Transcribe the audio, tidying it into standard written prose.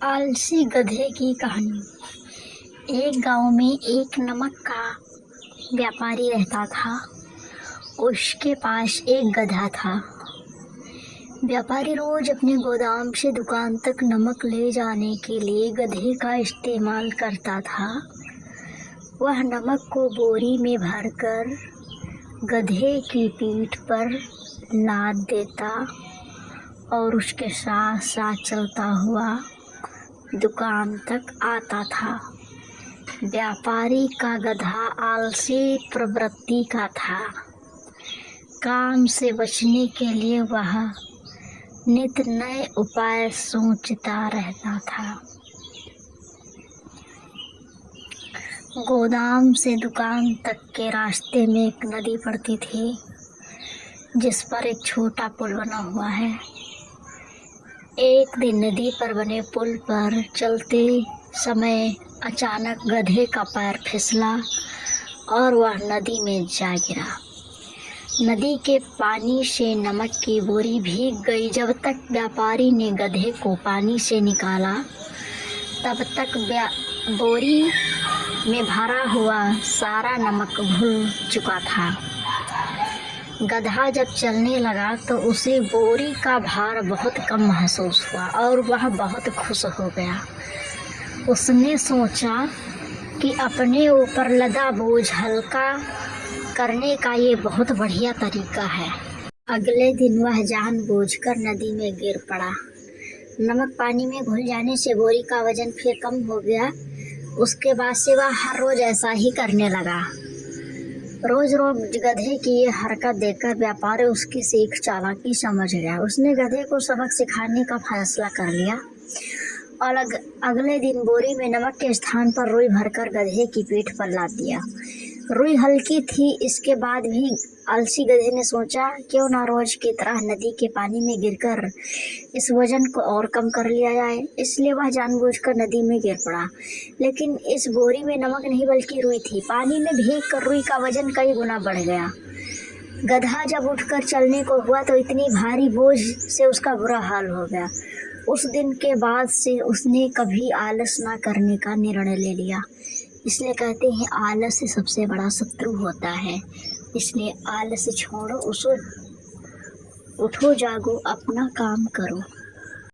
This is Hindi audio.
आलसी गधे की कहानी। एक गांव में एक नमक का व्यापारी रहता था। उसके पास एक गधा था। व्यापारी रोज अपने गोदाम से दुकान तक नमक ले जाने के लिए गधे का इस्तेमाल करता था। वह नमक को बोरी में भरकर गधे की पीठ पर लाद देता और उसके साथ साथ चलता हुआ दुकान तक आता था। व्यापारी का गधा आलसी प्रवृत्ति का था। काम से बचने के लिए वह नित नए उपाय सोचता रहता था। गोदाम से दुकान तक के रास्ते में एक नदी पड़ती थी, जिस पर एक छोटा पुल बना हुआ है। एक दिन नदी पर बने पुल पर चलते समय अचानक गधे का पैर फिसला और वह नदी में जा गिरा। नदी के पानी से नमक की बोरी भीग गई। जब तक व्यापारी ने गधे को पानी से निकाला, तब तक बोरी में भरा हुआ सारा नमक घुल चुका था। गधा जब चलने लगा तो उसे बोरी का भार बहुत कम महसूस हुआ और वह बहुत खुश हो गया। उसने सोचा कि अपने ऊपर लदा बोझ हल्का करने का ये बहुत बढ़िया तरीका है। अगले दिन वह जानबूझकर नदी में गिर पड़ा। नमक पानी में घुल जाने से बोरी का वजन फिर कम हो गया। उसके बाद से वह हर रोज ऐसा ही करने लगा। रोज रोज गधे की ये हरकत देखकर व्यापारी उसकी सीख चालाकी समझ गया। उसने गधे को सबक सिखाने का फैसला कर लिया और अगले दिन बोरी में नमक के स्थान पर रुई भरकर गधे की पीठ पर लाद दिया। रुई हल्की थी, इसके बाद भी आलसी गधे ने सोचा क्यों ना रोज की तरह नदी के पानी में गिरकर इस वजन को और कम कर लिया जाए। इसलिए वह जानबूझकर नदी में गिर पड़ा। लेकिन इस बोरी में नमक नहीं बल्कि रुई थी। पानी में भीगकर रुई का वजन कई गुना बढ़ गया। गधा जब उठकर चलने को हुआ तो इतनी भारी बोझ से उसका बुरा हाल हो गया। उस दिन के बाद से उसने कभी आलस ना करने का निर्णय ले लिया। इसलिए कहते हैं आलस सबसे बड़ा शत्रु होता है। इसलिए आलस छोड़ो, उठो जागो, अपना काम करो।